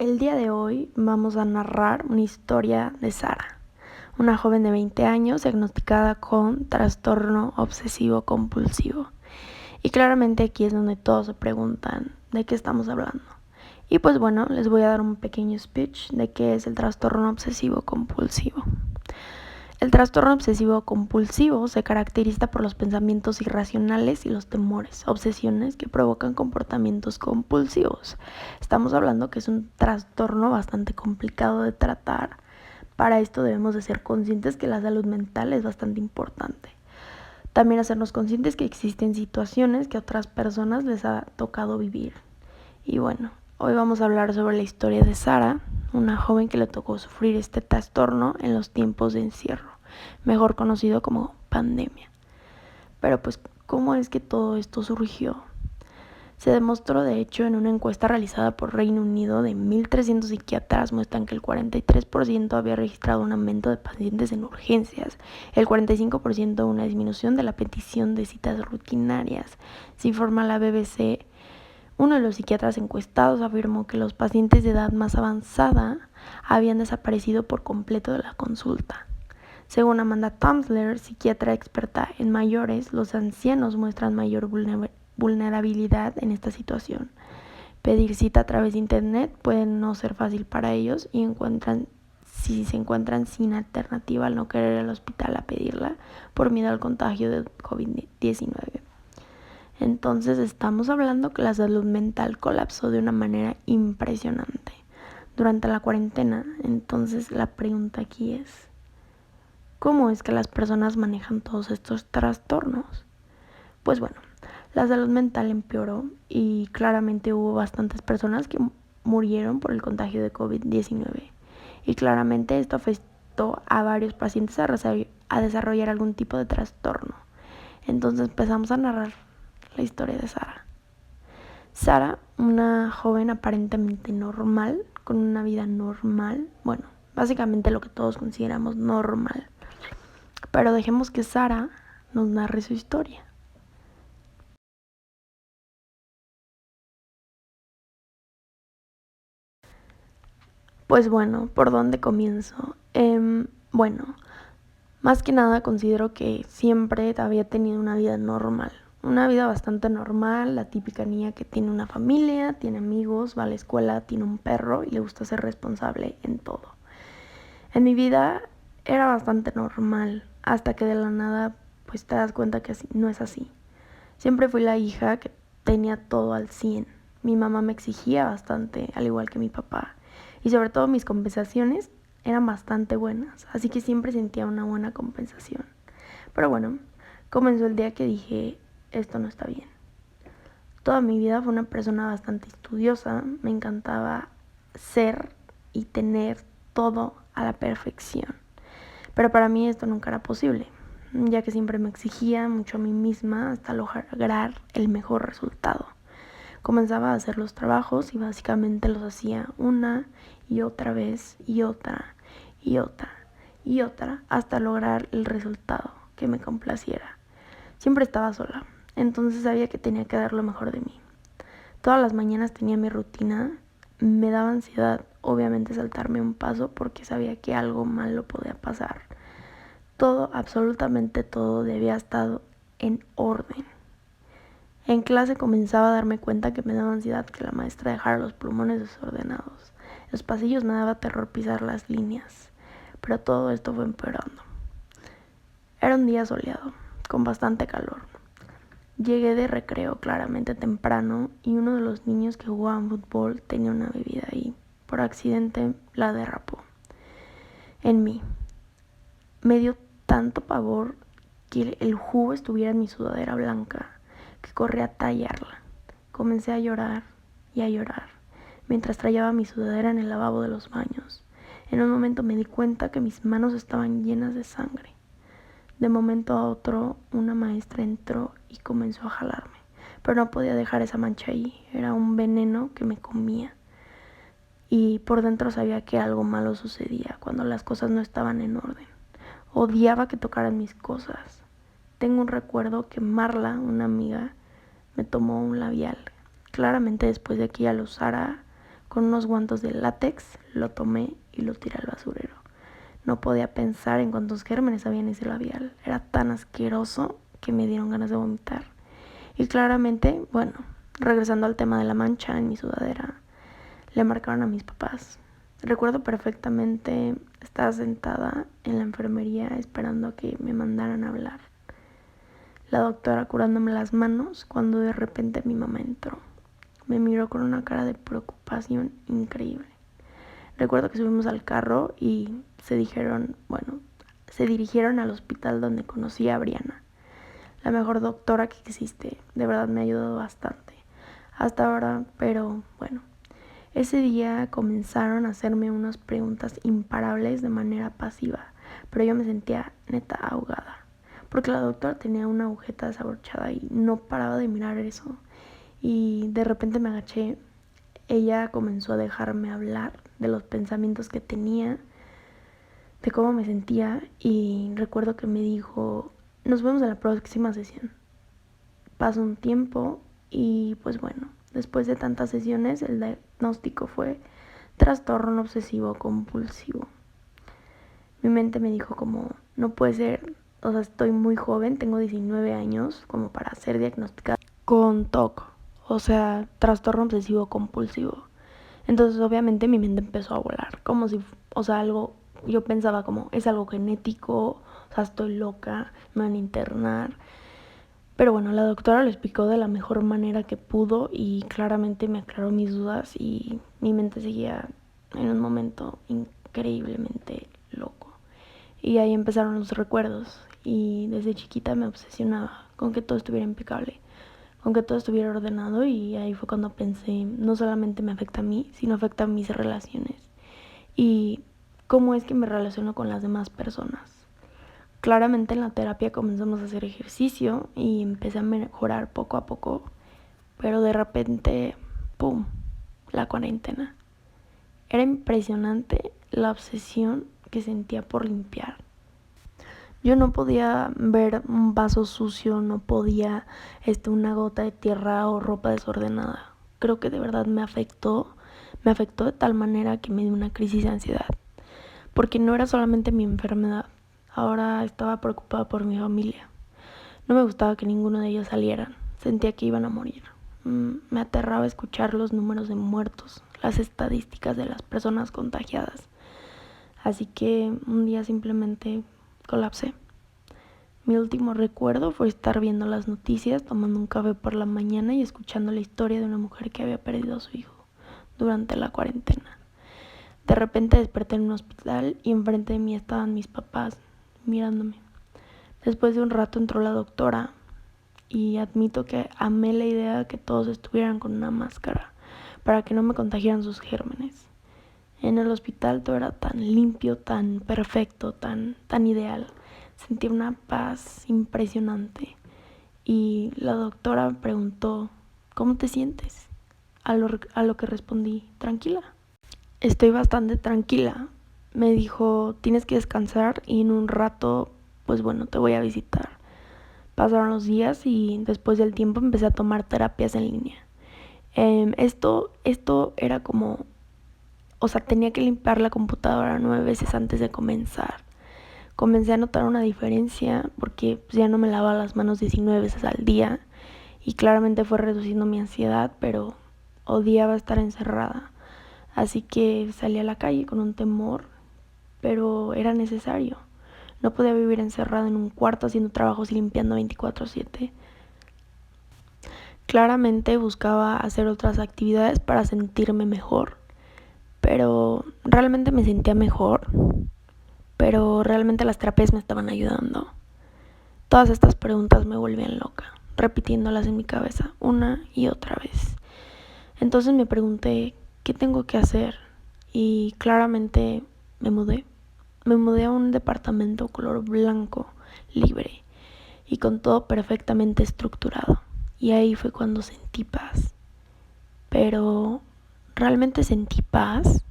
El día de hoy vamos a narrar una historia de Sara, una joven de 20 años diagnosticada con trastorno obsesivo compulsivo. Y claramente aquí es donde todos se preguntan de qué estamos hablando. Y pues bueno, les voy a dar un pequeño speech de qué es el trastorno obsesivo compulsivo. El trastorno obsesivo compulsivo se caracteriza por los pensamientos irracionales y los temores, obsesiones que provocan comportamientos compulsivos. Estamos hablando que es un trastorno bastante complicado de tratar. Para esto debemos de ser conscientes que la salud mental es bastante importante. También hacernos conscientes que existen situaciones que a otras personas les ha tocado vivir. Y bueno, hoy vamos a hablar sobre la historia de Sara, una joven que le tocó sufrir este trastorno en los tiempos de encierro, mejor conocido como pandemia. Pero pues, ¿cómo es que todo esto surgió? Se demostró, de hecho, en una encuesta realizada por Reino Unido de 1.300 psiquiatras, muestran que el 43% había registrado un aumento de pacientes en urgencias, el 45% una disminución de la petición de citas rutinarias. Se informa la BBC. Uno de los psiquiatras encuestados afirmó que los pacientes de edad más avanzada habían desaparecido por completo de la consulta. Según Amanda Tamsler, psiquiatra experta en mayores, los ancianos muestran mayor vulnerabilidad en esta situación. Pedir cita a través de internet puede no ser fácil para ellos y si se encuentran sin alternativa al no querer ir al hospital a pedirla por miedo al contagio de COVID-19. Entonces estamos hablando que la salud mental colapsó de una manera impresionante durante la cuarentena. Entonces la pregunta aquí es, ¿cómo es que las personas manejan todos estos trastornos? Pues bueno, la salud mental empeoró y claramente hubo bastantes personas que murieron por el contagio de COVID-19. Y claramente esto afectó a varios pacientes a desarrollar algún tipo de trastorno. Entonces empezamos a narrar la historia de Sara. Sara, una joven aparentemente normal, con una vida normal, bueno, básicamente lo que todos consideramos normal. Pero dejemos que Sara nos narre su historia. Pues bueno, ¿por dónde comienzo? Bueno, más que nada considero que siempre había tenido una vida normal. Una vida bastante normal, la típica niña que tiene una familia, tiene amigos, va a la escuela, tiene un perro y le gusta ser responsable en todo. En mi vida era bastante normal, hasta que de la nada pues te das cuenta que no es así. Siempre fui la hija que tenía todo al 100. Mi mamá me exigía bastante, al igual que mi papá. Y sobre todo mis compensaciones eran bastante buenas, así que siempre sentía una buena compensación. Pero bueno, comenzó el día que dije, esto no está bien. Toda mi vida fue una persona bastante estudiosa, me encantaba ser y tener todo a la perfección. Pero para mí esto nunca era posible, ya que siempre me exigía mucho a mí misma hasta lograr el mejor resultado. Comenzaba a hacer los trabajos y básicamente los hacía una y otra vez y otra y otra y otra hasta lograr el resultado que me complaciera. Siempre estaba sola, entonces sabía que tenía que dar lo mejor de mí. Todas las mañanas tenía mi rutina, me daba ansiedad obviamente saltarme un paso porque sabía que algo malo podía pasar. Todo, absolutamente todo debía estar en orden. En clase comenzaba a darme cuenta que me daba ansiedad que la maestra dejara los plumones desordenados. En los pasillos me daba terror pisar las líneas, pero todo esto fue empeorando. Era un día soleado, con bastante calor. Llegué de recreo claramente temprano y uno de los niños que jugaban fútbol tenía una bebida ahí. Por accidente la derrapó en mí. Me dio tanto pavor que el jugo estuviera en mi sudadera blanca que corrí a tallarla. Comencé a llorar y a llorar mientras trallaba mi sudadera en el lavabo de los baños. En un momento me di cuenta que mis manos estaban llenas de sangre. De momento a otro, una maestra entró y comenzó a jalarme, pero no podía dejar esa mancha ahí. Era un veneno que me comía. Y por dentro sabía que algo malo sucedía cuando las cosas no estaban en orden. Odiaba que tocaran mis cosas. Tengo un recuerdo que Marla, una amiga, me tomó un labial. Claramente después de que ella lo usara, Con unos guantes de látex lo tomé y lo tiré al basurero. No podía pensar en cuántos gérmenes había en ese labial. Era tan asqueroso que me dieron ganas de vomitar. Y claramente, bueno, regresando al tema de la mancha en mi sudadera, le marcaron a mis papás. Recuerdo perfectamente, estaba sentada en la enfermería esperando a que me mandaran a hablar. La doctora curándome las manos cuando de repente mi mamá entró. Me miró con una cara de preocupación increíble. Recuerdo que subimos al carro y se dirigieron al hospital donde conocí a Briana, la mejor doctora que existe. De verdad me ha ayudado bastante hasta ahora, pero bueno. Ese día comenzaron a hacerme unas preguntas imparables de manera pasiva, pero yo me sentía neta ahogada, porque la doctora tenía una agujeta desabrochada y no paraba de mirar eso. Y de repente me agaché. Ella comenzó a dejarme hablar de los pensamientos que tenía, de cómo me sentía, y recuerdo que me dijo, nos vemos en la próxima sesión. Pasó un tiempo y pues bueno, después de tantas sesiones el diagnóstico fue trastorno obsesivo compulsivo. Mi mente me dijo como, no puede ser, o sea, estoy muy joven, tengo 19 años como para ser diagnosticada con TOC, o sea, trastorno obsesivo compulsivo. Entonces obviamente mi mente empezó a volar, como si, o sea, algo, yo pensaba como, es algo genético, o sea, estoy loca, me van a internar. Pero bueno, la doctora lo explicó de la mejor manera que pudo y claramente me aclaró mis dudas y mi mente seguía en un momento increíblemente loco. Y ahí empezaron los recuerdos y desde chiquita me obsesionaba con que todo estuviera impecable, con que todo estuviera ordenado, y ahí fue cuando pensé, no solamente me afecta a mí, sino afecta a mis relaciones y cómo es que me relaciono con las demás personas. Claramente en la terapia comenzamos a hacer ejercicio y empecé a mejorar poco a poco, pero de repente, ¡pum!, la cuarentena. Era impresionante la obsesión que sentía por limpiar. Yo no podía ver un vaso sucio, no podía una gota de tierra o ropa desordenada. Creo que de verdad me afectó de tal manera que me dio una crisis de ansiedad, porque no era solamente mi enfermedad. Ahora estaba preocupada por mi familia. No me gustaba que ninguno de ellos salieran. Sentía que iban a morir. Me aterraba escuchar los números de muertos, las estadísticas de las personas contagiadas. Así que un día simplemente colapsé. Mi último recuerdo fue estar viendo las noticias, tomando un café por la mañana y escuchando la historia de una mujer que había perdido a su hijo durante la cuarentena. De repente desperté en un hospital y enfrente de mí estaban mis papás mirándome. Después de un rato entró la doctora y admito que amé la idea de que todos estuvieran con una máscara para que no me contagiaran sus gérmenes. En el hospital todo era tan limpio, tan perfecto, tan ideal. Sentí una paz impresionante y la doctora me preguntó, ¿cómo te sientes? A lo que respondí, tranquila. Estoy bastante tranquila. Me dijo, tienes que descansar y en un rato, pues bueno, te voy a visitar. Pasaron los días y después del tiempo empecé a tomar terapias en línea. Esto era como, o sea, tenía que limpiar la computadora 9 veces antes de comenzar. Comencé a notar una diferencia porque pues, ya no me lavaba las manos 19 veces al día y claramente fue reduciendo mi ansiedad, pero odiaba estar encerrada. Así que salí a la calle con un temor, pero era necesario. No podía vivir encerrada en un cuarto haciendo trabajos y limpiando 24/7. Claramente buscaba hacer otras actividades para sentirme mejor, pero realmente me sentía mejor, pero realmente las terapias me estaban ayudando. Todas estas preguntas me volvían loca, repitiéndolas en mi cabeza una y otra vez. Entonces me pregunté, ¿qué tengo que hacer? Y claramente me mudé. Me mudé a un departamento color blanco, libre y con todo perfectamente estructurado. Y ahí fue cuando sentí paz. Pero, ¿realmente sentí paz?